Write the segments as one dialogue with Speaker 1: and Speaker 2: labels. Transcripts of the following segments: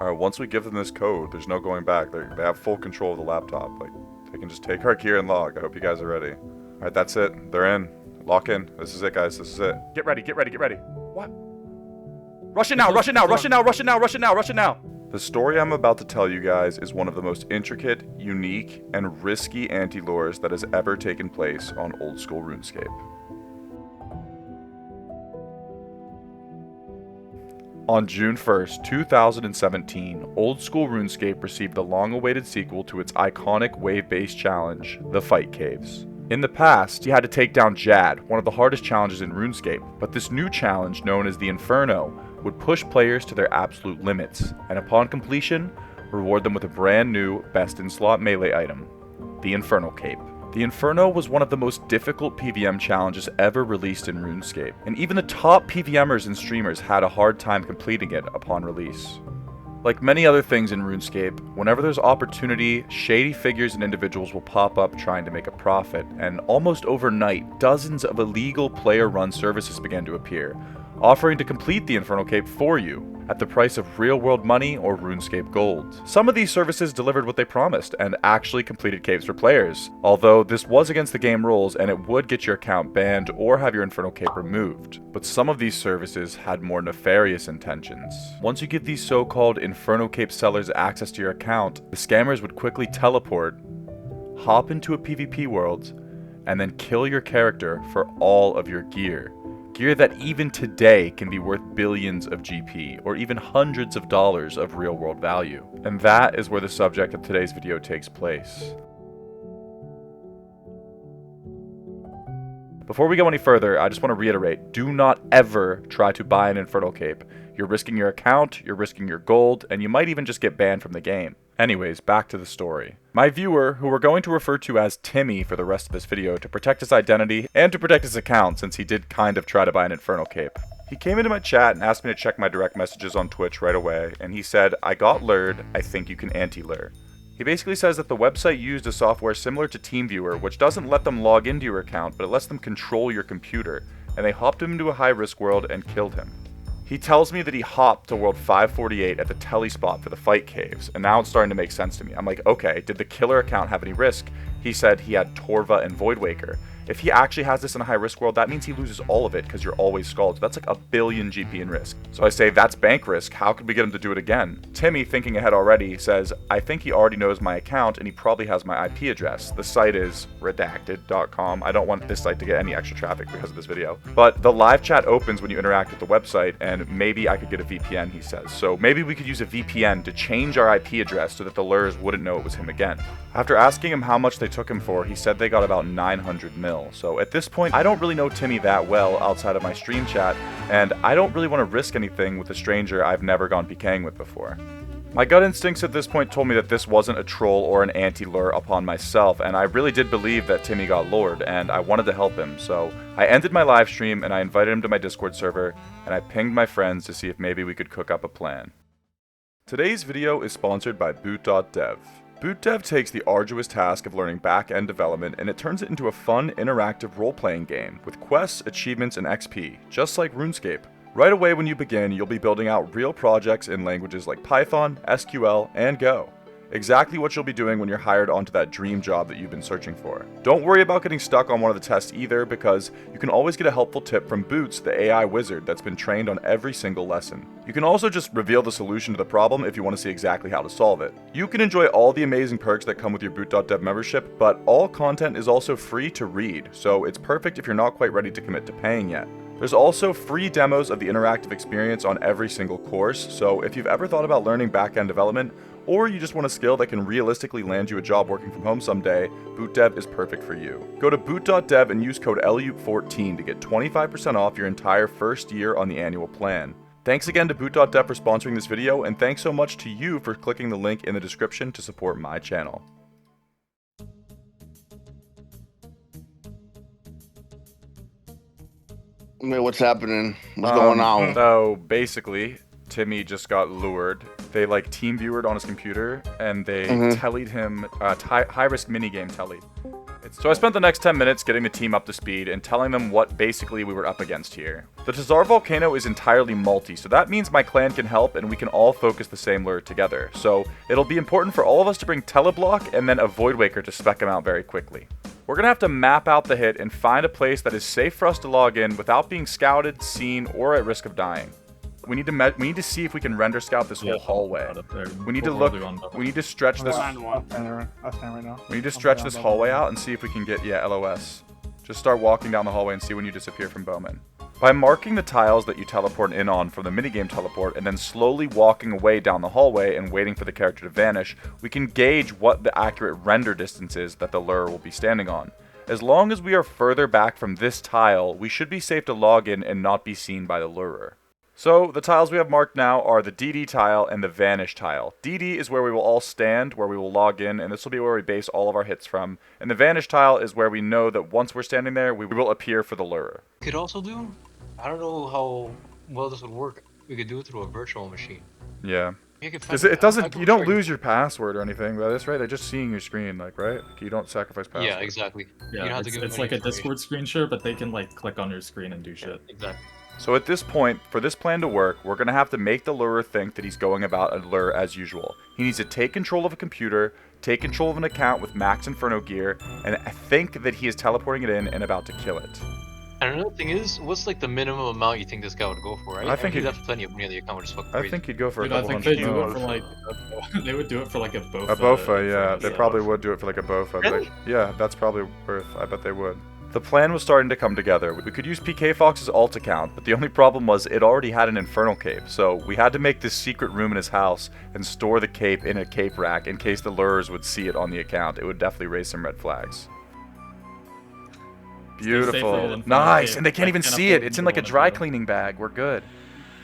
Speaker 1: Alright, once we give them this code, there's no going back. They have full control of the laptop. Like, they can just take our gear and log. I hope you guys are ready. Alright, that's it. They're in. Lock in. This is it, guys. This is it. Get ready, get ready, get ready. What? Rush it now, rush it now, rush it now, rush it now, rush it now, rush it now! The story I'm about to tell you guys is one of the most intricate, unique, and risky anti-lures that has ever taken place on old school Runescape. On June 1st, 2017, old school Runescape received the long-awaited sequel to its iconic wave-based challenge, the Fight Caves. In the past, you had to take down Jad, one of the hardest challenges in Runescape, but this new challenge, known as the Inferno, would push players to their absolute limits, and upon completion, reward them with a brand new best-in-slot melee item, the Infernal Cape. The Inferno was one of the most difficult PvM challenges ever released in RuneScape, and even the top PvMers and streamers had a hard time completing it upon release. Like many other things in RuneScape, whenever there's opportunity, shady figures and individuals will pop up trying to make a profit, and almost overnight, dozens of illegal player-run services began to appear, offering to complete the Infernal Cape for you, at the price of real-world money or RuneScape gold. Some of these services delivered what they promised, and actually completed caves for players, although this was against the game rules and it would get your account banned or have your Infernal Cape removed. But some of these services had more nefarious intentions. Once you give these so-called Infernal Cape sellers access to your account, the scammers would quickly teleport, hop into a PvP world, and then kill your character for all of your gear. Gear that even today can be worth billions of GP, or even hundreds of dollars of real-world value. And that is where the subject of today's video takes place. Before we go any further, I just want to reiterate, do not ever try to buy an Infernal Cape. You're risking your account, you're risking your gold, and you might even just get banned from the game. Anyways, back to the story. My viewer, who we're going to refer to as Timmy for the rest of this video to protect his identity and to protect his account since he did kind of try to buy an Infernal Cape. He came into my chat and asked me to check my direct messages on Twitch right away, and he said, "I got lured, I think you can anti-lure." He basically says that the website used a software similar to TeamViewer, which doesn't let them log into your account, but it lets them control your computer, and they hopped him into a high-risk world and killed him. He tells me that he hopped to world 548 at the tele spot for the Fight Caves, and now it's starting to make sense to me. I'm like, okay, did the killer account have any risk? He said he had Torva and Voidwaker. If he actually has this in a high-risk world, that means he loses all of it because you're always scald. So that's like 1 billion GP in risk. So I say, that's bank risk. How could we get him to do it again? Timmy, thinking ahead already, says, I think he already knows my account and he probably has my IP address. The site is redacted.com. I don't want this site to get any extra traffic because of this video. But the live chat opens when you interact with the website, and maybe I could get a VPN, he says. So maybe we could use a VPN to change our IP address so that the lurers wouldn't know it was him again. After asking him how much they took him for, he said they got about 900 mil. So at this point, I don't really know Timmy that well outside of my stream chat, and I don't really want to risk anything with a stranger I've never gone PKing with before. My gut instincts at this point told me that this wasn't a troll or an anti-lure upon myself, and I really did believe that Timmy got lured, and I wanted to help him, so I ended my live stream and I invited him to my Discord server, and I pinged my friends to see if maybe we could cook up a plan. Today's video is sponsored by Boot.dev. BootDev takes the arduous task of learning back-end development and it turns it into a fun, interactive role-playing game with quests, achievements, and XP, just like RuneScape. Right away when you begin, you'll be building out real projects in languages like Python, SQL, and Go. Exactly what you'll be doing when you're hired onto that dream job that you've been searching for. Don't worry about getting stuck on one of the tests either, because you can always get a helpful tip from Boots, the AI wizard that's been trained on every single lesson. You can also just reveal the solution to the problem if you want to see exactly how to solve it. You can enjoy all the amazing perks that come with your Boot.dev membership, but all content is also free to read, so it's perfect if you're not quite ready to commit to paying yet. There's also free demos of the interactive experience on every single course, so if you've ever thought about learning back-end development, or you just want a skill that can realistically land you a job working from home someday, BootDev is perfect for you. Go to boot.dev and use code LUPE14 to get 25% off your entire first year on the annual plan. Thanks again to Boot.dev for sponsoring this video, and thanks so much to you for clicking the link in the description to support my channel.
Speaker 2: Wait, what's happening? What's going on?
Speaker 1: So basically, Timmy just got lured. They like TeamViewered on his computer and they tellied him high risk minigame telly. So I spent the next 10 minutes getting the team up to speed and telling them what basically we were up against here. The Tazar volcano is entirely multi, so that means my clan can help and we can all focus the same lure together. So it'll be important for all of us to bring Teleblock and then a Void Waker to spec him out very quickly. We're going to have to map out the hit and find a place that is safe for us to log in without being scouted, seen, or at risk of dying. We need to see if we can render scout this whole hallway. We need to look. We need to stretch this. We need to stretch this hallway out and see if we can get LOS. Just start walking down the hallway and see when you disappear from Bowman. By marking the tiles that you teleport in on from the minigame teleport and then slowly walking away down the hallway and waiting for the character to vanish, we can gauge what the accurate render distance is that the lure will be standing on. As long as we are further back from this tile, we should be safe to log in and not be seen by the lurer. So, the tiles we have marked now are the DD tile and the Vanish tile. DD is where we will all stand, where we will log in, and this will be where we base all of our hits from. And the Vanish tile is where we know that once we're standing there, we will appear for the lurer.
Speaker 3: Could also do, I don't know how well this would work. We could do it through a virtual machine.
Speaker 1: Yeah. Because it doesn't, you don't lose your password or anything by this, right? They're just seeing your screen, like, right? You don't sacrifice password.
Speaker 3: Yeah, exactly.
Speaker 4: Yeah, it's like a Discord screen share, but they can, like, click on your screen and do shit.
Speaker 3: Exactly.
Speaker 1: So at this point, for this plan to work, we're going to have to make the lurer think that he's going about a lure as usual. He needs to take control of a computer, take control of an account with max Inferno gear, and think that he is teleporting it in and about to kill it.
Speaker 3: And another thing is, what's like the minimum amount you think this guy would go for, right?
Speaker 1: I think
Speaker 3: he'd have plenty of money on the account, which is fucking crazy.
Speaker 1: I think he'd go for a
Speaker 4: Dude, I
Speaker 1: couple
Speaker 4: think
Speaker 1: hundred
Speaker 4: they do it
Speaker 1: mil.
Speaker 4: for like, they would do it for like a Bofa.
Speaker 1: A Bofa, yeah. They probably would do it for like a Bofa.
Speaker 3: Really?
Speaker 1: Like, yeah, that's probably worth, I bet they would. The plan was starting to come together. We could use PK Fox's alt account, but the only problem was it already had an Infernal Cape, so we had to make this secret room in his house and store the cape in a cape rack in case the lurers would see it on the account. It would definitely raise some red flags. Beautiful. Nice, and they can't even see it. It's in like a dry cleaning bag. We're good.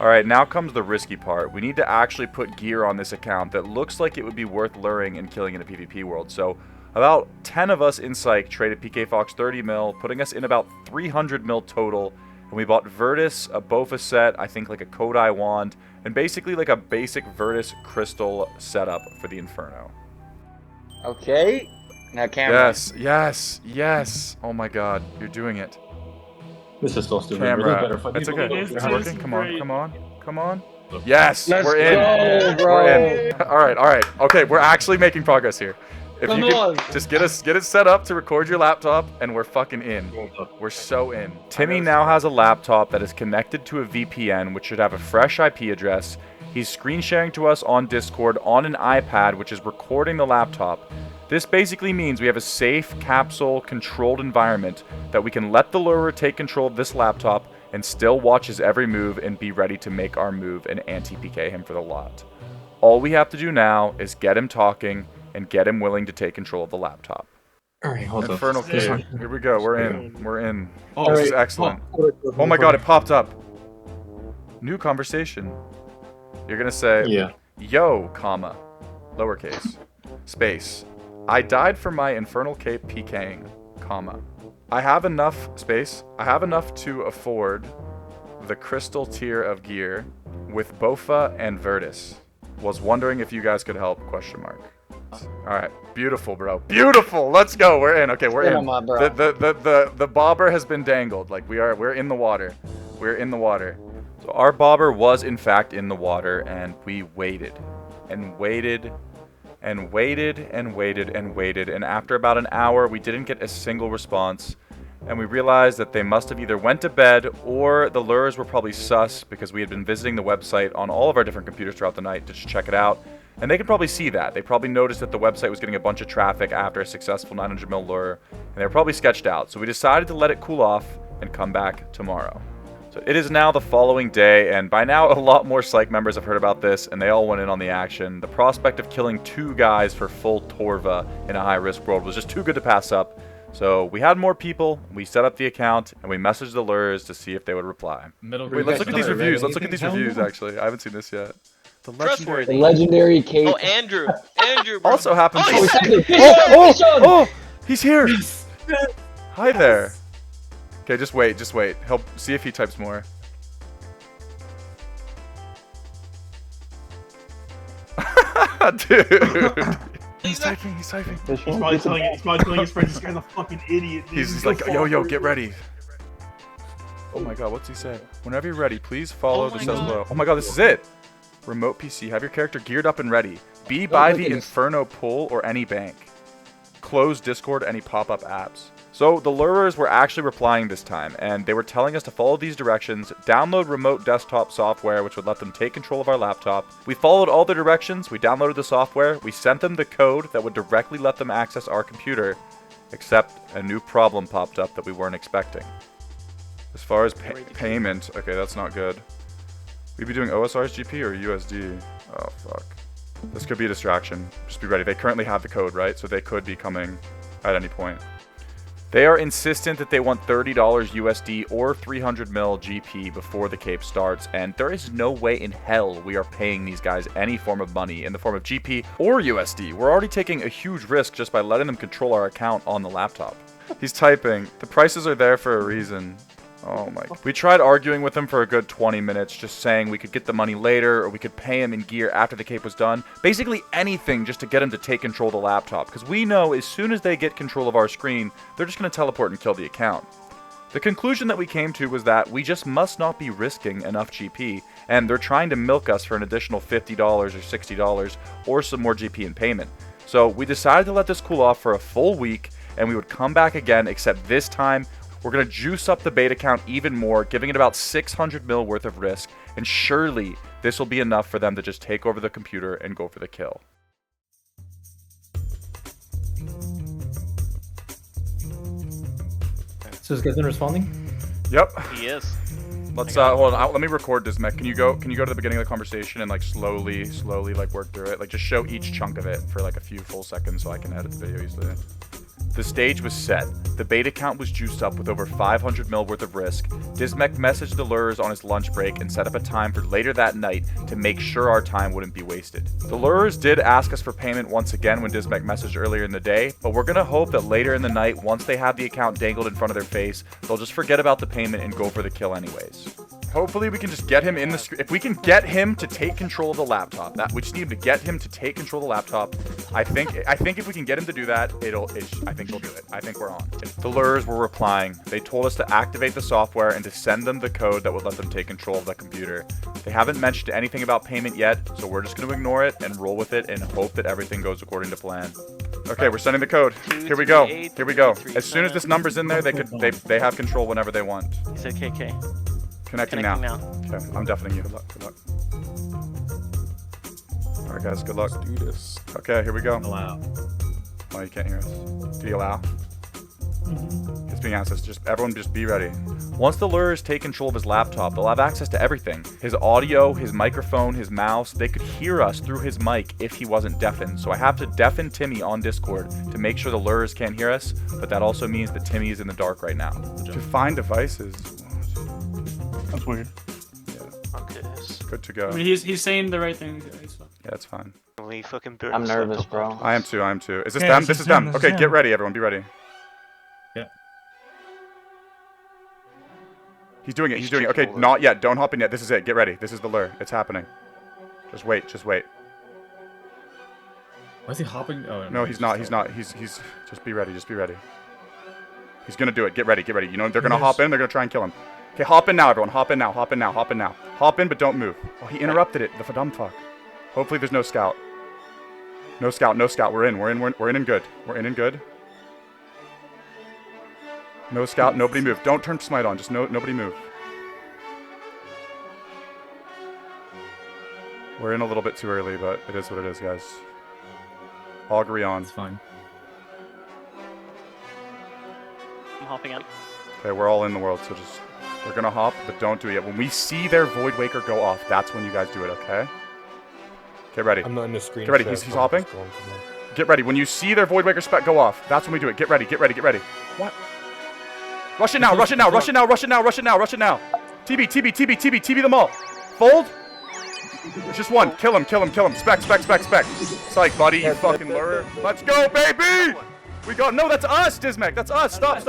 Speaker 1: Alright, now comes the risky part. We need to actually put gear on this account that looks like it would be worth luring and killing in a PvP world, so about 10 of us in Psych traded PK Fox 30 mil, putting us in about 300 mil total. And we bought Virtus, a Bofa set, I think like a Kodai wand, and basically like a basic Virtus crystal setup for the Inferno.
Speaker 5: Okay. Now camera.
Speaker 1: Yes, yes, yes. Oh my god, you're doing it.
Speaker 4: This is so stupid.
Speaker 1: Camera. It's okay. It's working. Come on,
Speaker 6: great.
Speaker 1: come on, come on. Yes,
Speaker 5: Let's
Speaker 1: we're in.
Speaker 5: go, bro.
Speaker 1: We're in. All right. Okay, we're actually making progress here. If
Speaker 5: Come
Speaker 1: you can
Speaker 5: on.
Speaker 1: just get it set up to record your laptop, and we're fucking in. We're so in. Timmy now has a laptop that is connected to a VPN, which should have a fresh IP address. He's screen sharing to us on Discord on an iPad, which is recording the laptop. This basically means we have a safe, capsule, controlled environment that we can let the lurer take control of this laptop and still watch his every move and be ready to make our move and anti-PK him for the lot. All we have to do now is get him talking and get him willing to take control of the laptop.
Speaker 4: Alright, hold up.
Speaker 1: Infernal Cape. Here we go. We're in. We're in.
Speaker 4: Oh,
Speaker 1: This is excellent. Oh my god, it popped up. New conversation. You're gonna say,
Speaker 4: Yeah.
Speaker 1: yo, comma, lowercase, space. I died for my Infernal Cape PKing, comma. I have enough, space. I have enough to afford the crystal tier of gear with Bofa and Virtus. Was wondering if you guys could help, question mark. Alright, beautiful, bro. Beautiful! Let's go! We're in. Okay, we're in. The bobber has been dangled. Like, we're in the water. We're in the water. So our bobber was, in fact, in the water, and we waited. And waited. And waited, and waited, and waited. And after about an hour, we didn't get a single response. And we realized that they must have either went to bed, or the lures were probably sus, because we had been visiting the website on all of our different computers throughout the night to just check it out. And they could probably see that. They probably noticed that the website was getting a bunch of traffic after a successful 900 mil lure, and they were probably sketched out. So we decided to let it cool off and come back tomorrow. So it is now the following day, and by now a lot more Psych members have heard about this, and they all went in on the action. The prospect of killing 2 guys for full Torva in a high-risk world was just too good to pass up. So we had more people, we set up the account, and we messaged the lures to see if they would reply. Wait, let's look at these reviews. Let's look at these reviews, actually. I haven't seen this yet. The
Speaker 5: Legendary Cape.
Speaker 7: Oh, Andrew. Andrew, bro.
Speaker 1: also happens.
Speaker 5: Oh,
Speaker 1: Oh, he's here. Hi there. Okay, just wait. He'll see if he types more. Dude. He's typing. He's typing.
Speaker 6: He's probably telling his friends to scare the fucking idiot. Dude.
Speaker 1: He's like, yo, get ready. Oh my god, what's he say? Whenever you're ready, please follow the steps below. Oh my god, this is it. Remote PC. Have your character geared up and ready. Be by the Inferno pool or any bank. Close Discord, any pop-up apps. So the lurers were actually replying this time, and they were telling us to follow these directions, download remote desktop software, which would let them take control of our laptop. We followed all the directions, we downloaded the software, we sent them the code that would directly let them access our computer, except a new problem popped up that we weren't expecting. As far as payment, okay, that's not good. We'd be doing OSR's GP or USD? Oh, fuck. This could be a distraction. Just be ready. They currently have the code, right? So they could be coming at any point. They are insistent that they want $30 USD or 300 mil GP before the cape starts, and there is no way in hell we are paying these guys any form of money in the form of GP or USD. We're already taking a huge risk just by letting them control our account on the laptop. He's typing. The prices are there for a reason. Oh my. We tried arguing with him for a good 20 minutes, just saying we could get the money later or we could pay him in gear after the cape was done. Basically anything just to get him to take control of the laptop, because we know as soon as they get control of our screen, they're just going to teleport and kill the account. The conclusion that we came to was that we just must not be risking enough GP, and they're trying to milk us for an additional $50 or $60 or some more GP in payment. So we decided to let this cool off for a full week, and we would come back again, except this time we're going to juice up the beta count even more, giving it about 600 mil worth of risk, and surely this will be enough for them to just take over the computer and go for the kill.
Speaker 8: So is Gavin responding?
Speaker 1: Yep.
Speaker 7: He is.
Speaker 1: Let's hold on. Let me record this, Mech. Can you go to the beginning of the conversation and like slowly like work through it? Like just show each chunk of it for like a few full seconds so I can edit the video easily. The stage was set. The beta count was juiced up with over 500 mil worth of risk. Dismech messaged the lurers on his lunch break and set up a time for later that night to make sure our time wouldn't be wasted. The lurers did ask us for payment once again when Dismech messaged earlier in the day, but we're gonna hope that later in the night, once they have the account dangled in front of their face, they'll just forget about the payment and go for the kill anyways. Hopefully we can just get him in the screen. If we can get him to take control of the laptop, we just need him to get him to take control of the laptop. I think if we can get him to do that, I think we'll do it. I think we're on. The lurers were replying. They told us to activate the software and to send them the code that would let them take control of the computer. They haven't mentioned anything about payment yet, so we're just going to ignore it and roll with it and hope that everything goes according to plan. Okay, we're sending the code. Here we go. Here we go. As soon as this number's in there, they have control whenever they want.
Speaker 7: He said KK.
Speaker 1: Connecting now. Okay, I'm deafening you. Good luck. Good luck. All right, guys. Good luck.
Speaker 4: Let's do this.
Speaker 1: Okay, here we go.
Speaker 4: Allow.
Speaker 1: Oh, you can't hear us. Did he allow? It's being asked us. Everyone just be ready. Once the lurers take control of his laptop, they'll have access to everything. His audio, his microphone, his mouse. They could hear us through his mic if he wasn't deafened. So I have to deafen Timmy on Discord to make sure the lurers can't hear us, but that also means that Timmy is in the dark right now. To find devices.
Speaker 6: That's weird.
Speaker 1: Yeah.
Speaker 7: Okay.
Speaker 1: Good to go.
Speaker 9: I mean, he's saying the right thing. Yeah,
Speaker 1: that's fine.
Speaker 7: We fucking burn.
Speaker 5: I'm nervous, bro.
Speaker 1: I am too. Is this them? This is them. Okay, get ready, everyone. Be ready.
Speaker 4: Yeah.
Speaker 1: He's doing it. Okay, not yet. Don't hop in yet. This is it. Get ready. This is the lure. It's happening. Just wait.
Speaker 4: Why is he hopping? Oh,
Speaker 1: no, he's not. He's just be ready. He's gonna do it. Get ready. You know, they're gonna hop in. They're gonna try and kill him. Okay, hop in now, everyone. Hop in now. Hop in, but don't move. Oh, he interrupted it. The dumb fuck. Hopefully there's no scout. No scout. We're in and good. No scout. Nobody move. Don't turn smite on. Just nobody move. We're in a little bit too early, but it is what it is, guys. Augury on.
Speaker 4: It's fine.
Speaker 7: I'm hopping in.
Speaker 1: Okay, we're all in the world, so just... We're gonna hop, but don't do it yet. When we see their Void Waker go off, that's when you guys do it, okay? Get ready.
Speaker 10: I'm not in the screen.
Speaker 1: Get ready, he's hopping. Get ready. When you see their Void Waker spec go off, that's when we do it. Get ready. What? Rush it now. TB them all. Fold. It's just one. Kill him. Spec. Psych, buddy, you fucking lurer. Let's go, baby! We got... No, that's us, Dismech. That's us. Stop.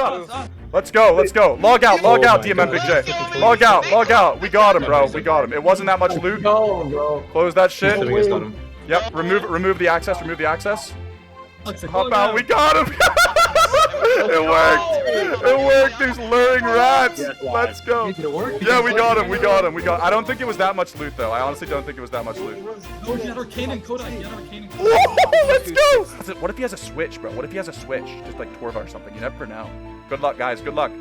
Speaker 1: Let's go. Log out, DMM Big J. Log out. We got him, bro. It wasn't that much loot. Close that shit. Yep, remove the access. Hop out. We got him. It worked. It worked. These luring rats. Let's go.
Speaker 4: Did it work?
Speaker 1: Yeah, we got him. We got him. We got. I don't think it was that much loot though. I honestly don't think it was that much loot.
Speaker 4: Oh, he had Arcane and Kodak. He had Arcane and Kodak.
Speaker 1: Whoa, let's go. What if he has a switch, bro? What if he has a switch? Just like Torva or something. You never know. Good luck, guys. Good luck.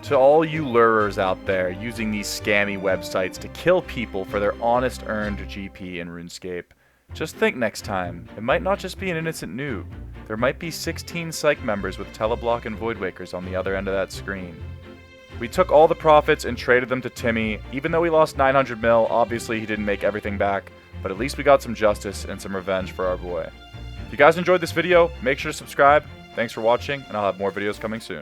Speaker 1: To all you lurers out there using these scammy websites to kill people for their honest earned GP in RuneScape, just think next time, it might not just be an innocent noob. There might be 16 psych members with Teleblock and Voidwakers on the other end of that screen. We took all the profits and traded them to Timmy. Even though he lost 900 mil, obviously he didn't make everything back, but at least we got some justice and some revenge for our boy. If you guys enjoyed this video, make sure to subscribe. Thanks for watching, and I'll have more videos coming soon.